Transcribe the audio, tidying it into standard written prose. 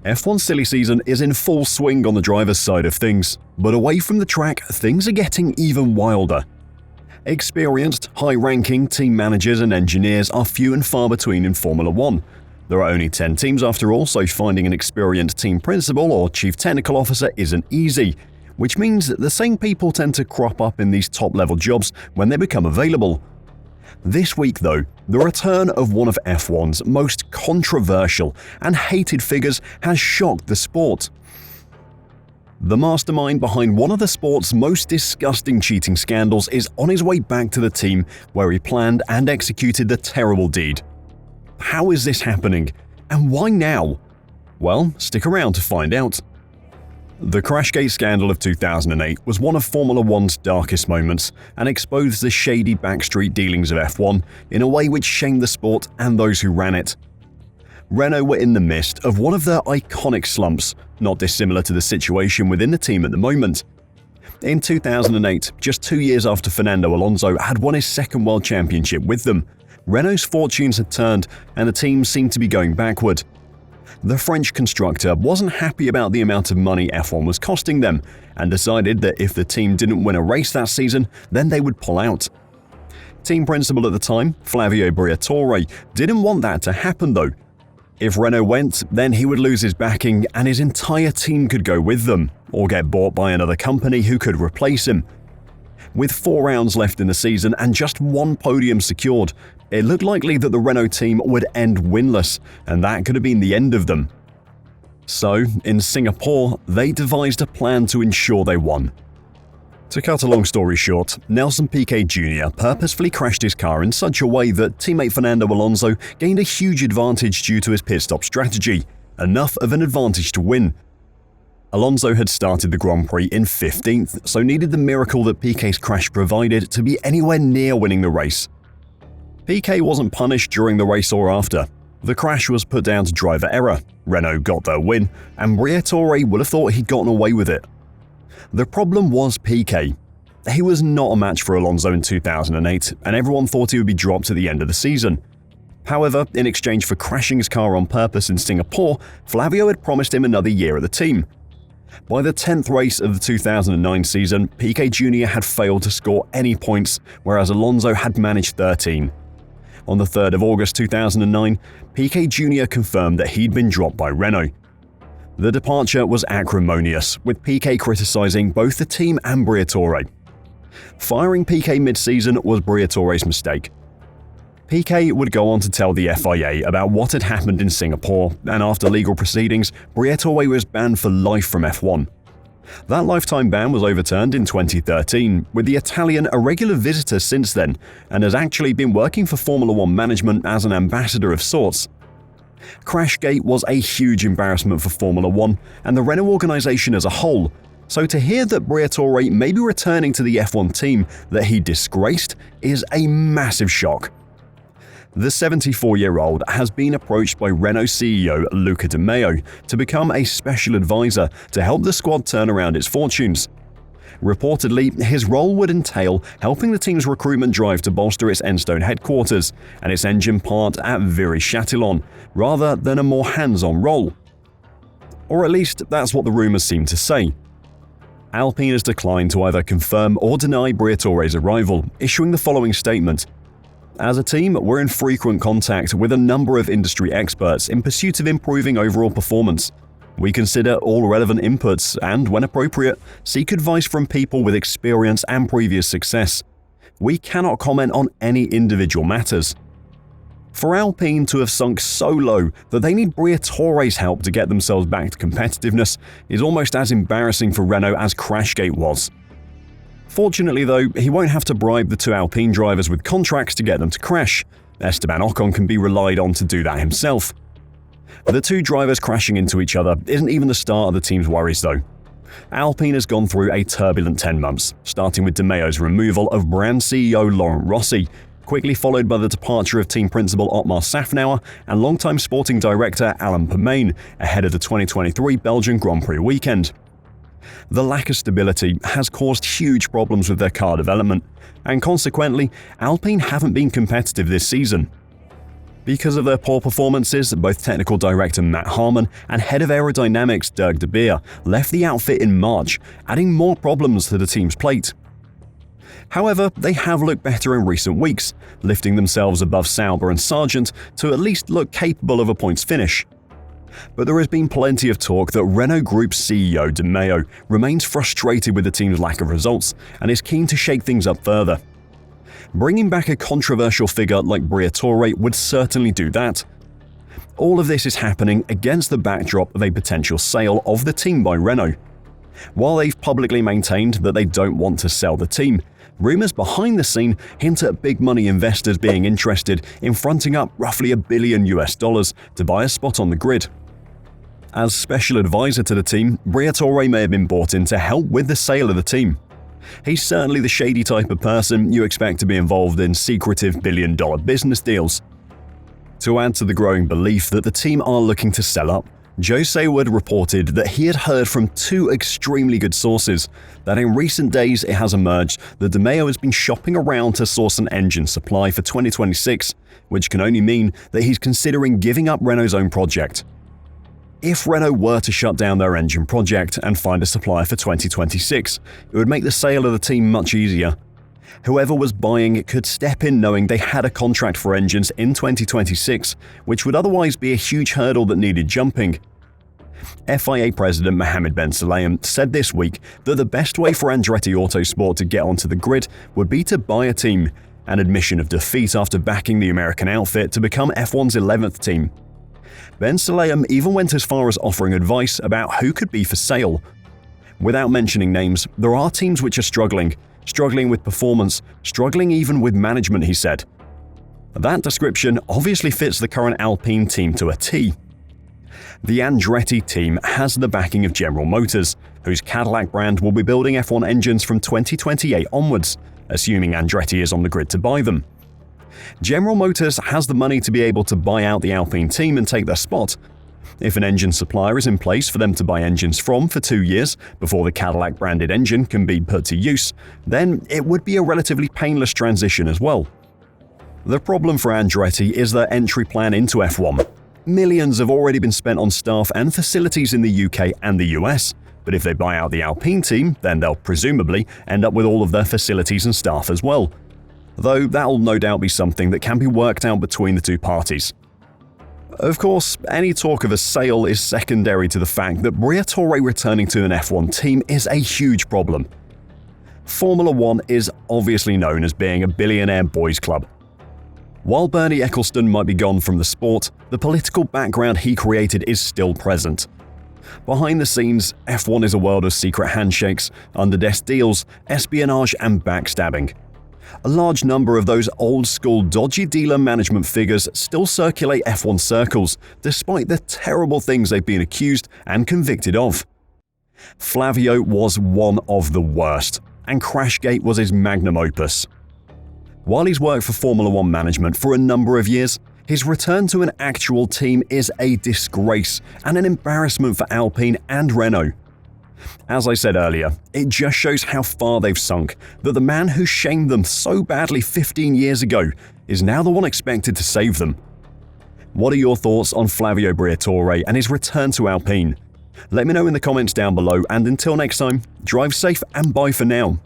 F1 silly season is in full swing on the driver's side of things, but away from the track, things are getting even wilder. Experienced, high-ranking team managers and engineers are few and far between in Formula 1. There are only 10 teams after all, so finding an experienced team principal or chief technical officer isn't easy, which means that the same people tend to crop up in these top-level jobs when they become available. This week, though, the return of one of F1's most controversial and hated figures has shocked the sport. The mastermind behind one of the sport's most disgusting cheating scandals is on his way back to the team where he planned and executed the terrible deed. How is this happening? And why now? Well, stick around to find out. The Crashgate scandal of 2008 was one of Formula 1's darkest moments and exposed the shady backstreet dealings of F1 in a way which shamed the sport and those who ran it. Renault were in the midst of one of their iconic slumps, not dissimilar to the situation within the team at the moment. In 2008, just 2 years after Fernando Alonso had won his second world championship with them, Renault's fortunes had turned and the team seemed to be going backward. The French constructor wasn't happy about the amount of money F1 was costing them and decided that if the team didn't win a race that season, then they would pull out. Team principal at the time, Flavio Briatore, didn't want that to happen though. If Renault went, then he would lose his backing and his entire team could go with them, or get bought by another company who could replace him. With 4 rounds left in the season and just 1 podium secured, it looked likely that the Renault team would end winless, and that could have been the end of them. So, in Singapore, they devised a plan to ensure they won. To cut a long story short, Nelson Piquet Jr. purposefully crashed his car in such a way that teammate Fernando Alonso gained a huge advantage due to his pit stop strategy, enough of an advantage to win. Alonso had started the Grand Prix in 15th, so needed the miracle that Piquet's crash provided to be anywhere near winning the race. Piquet wasn't punished during the race or after. The crash was put down to driver error, Renault got their win, and Briatore would have thought he'd gotten away with it. The problem was Piquet. He was not a match for Alonso in 2008, and everyone thought he would be dropped at the end of the season. However, in exchange for crashing his car on purpose in Singapore, Flavio had promised him another year at the team. By the 10th race of the 2009 season, Piquet Jr. had failed to score any points, whereas Alonso had managed 13. On the 3rd of August 2009, Piquet Jr. confirmed that he'd been dropped by Renault. The departure was acrimonious, with Piquet criticising both the team and Briatore. Firing Piquet mid-season was Briatore's mistake. Piquet would go on to tell the FIA about what had happened in Singapore, and after legal proceedings, Briatore was banned for life from F1. That lifetime ban was overturned in 2013, with the Italian a regular visitor since then and has actually been working for Formula 1 management as an ambassador of sorts. Crashgate was a huge embarrassment for Formula 1 and the Renault organisation as a whole, so to hear that Briatore may be returning to the F1 team that he disgraced is a massive shock. The 74-year-old has been approached by Renault CEO Luca De Meo to become a special advisor to help the squad turn around its fortunes. Reportedly, his role would entail helping the team's recruitment drive to bolster its Enstone headquarters and its engine part at Viry-Châtillon, rather than a more hands-on role. Or at least that's what the rumours seem to say. Alpine has declined to either confirm or deny Briatore's arrival, issuing the following statement. As a team, we're in frequent contact with a number of industry experts in pursuit of improving overall performance. We consider all relevant inputs and, when appropriate, seek advice from people with experience and previous success. We cannot comment on any individual matters. For Alpine to have sunk so low that they need Briatore's help to get themselves back to competitiveness is almost as embarrassing for Renault as Crashgate was. Fortunately though, he won't have to bribe the 2 Alpine drivers with contracts to get them to crash. Esteban Ocon can be relied on to do that himself. The 2 drivers crashing into each other isn't even the start of the team's worries though. Alpine has gone through a turbulent 10 months, starting with De Meo's removal of brand CEO Laurent Rossi, quickly followed by the departure of team principal Otmar Safnauer and longtime sporting director Alain Permain ahead of the 2023 Belgian Grand Prix weekend. The lack of stability has caused huge problems with their car development, and consequently, Alpine haven't been competitive this season. Because of their poor performances, both technical director Matt Harmon and head of aerodynamics Dirk de Beer left the outfit in March, adding more problems to the team's plate. However, they have looked better in recent weeks, lifting themselves above Sauber and Sargent to at least look capable of a points finish. But there has been plenty of talk that Renault Group CEO De Meo remains frustrated with the team's lack of results and is keen to shake things up further. Bringing back a controversial figure like Briatore would certainly do that. All of this is happening against the backdrop of a potential sale of the team by Renault. While they've publicly maintained that they don't want to sell the team, rumors behind the scene hint at big money investors being interested in fronting up roughly $1 billion to buy a spot on the grid. As special advisor to the team, Briatore may have been brought in to help with the sale of the team. He's certainly the shady type of person you expect to be involved in secretive billion-dollar business deals. To add to the growing belief that the team are looking to sell up, Joe Sayward reported that he had heard from two extremely good sources that in recent days it has emerged that De Meo has been shopping around to source an engine supply for 2026, which can only mean that he's considering giving up Renault's own project. If Renault were to shut down their engine project and find a supplier for 2026, it would make the sale of the team much easier. Whoever was buying it could step in knowing they had a contract for engines in 2026, which would otherwise be a huge hurdle that needed jumping. FIA President Mohammed Ben Sulayem said this week that the best way for Andretti Autosport to get onto the grid would be to buy a team, an admission of defeat after backing the American outfit to become F1's 11th team. Ben Sulayem even went as far as offering advice about who could be for sale. Without mentioning names, there are teams which are struggling with performance, struggling even with management, he said. That description obviously fits the current Alpine team to a T. The Andretti team has the backing of General Motors, whose Cadillac brand will be building F1 engines from 2028 onwards, assuming Andretti is on the grid to buy them. General Motors has the money to be able to buy out the Alpine team and take their spot. If an engine supplier is in place for them to buy engines from for 2 years before the Cadillac branded engine can be put to use, then it would be a relatively painless transition as well. The problem for Andretti is their entry plan into F1. Millions have already been spent on staff and facilities in the UK and the US, but if they buy out the Alpine team, then they'll presumably end up with all of their facilities and staff as well. Though that'll no doubt be something that can be worked out between the two parties. Of course, any talk of a sale is secondary to the fact that Briatore returning to an F1 team is a huge problem. Formula One is obviously known as being a billionaire boys' club. While Bernie Ecclestone might be gone from the sport, the political background he created is still present. Behind the scenes, F1 is a world of secret handshakes, underdesk deals, espionage and backstabbing. A large number of those old-school dodgy dealer management figures still circulate F1 circles, despite the terrible things they've been accused and convicted of. Flavio was one of the worst, and Crashgate was his magnum opus. While he's worked for Formula One management for a number of years, his return to an actual team is a disgrace and an embarrassment for Alpine and Renault. As I said earlier, it just shows how far they've sunk that the man who shamed them so badly 15 years ago is now the one expected to save them. What are your thoughts on Flavio Briatore and his return to Alpine? Let me know in the comments down below, and until next time, drive safe and bye for now.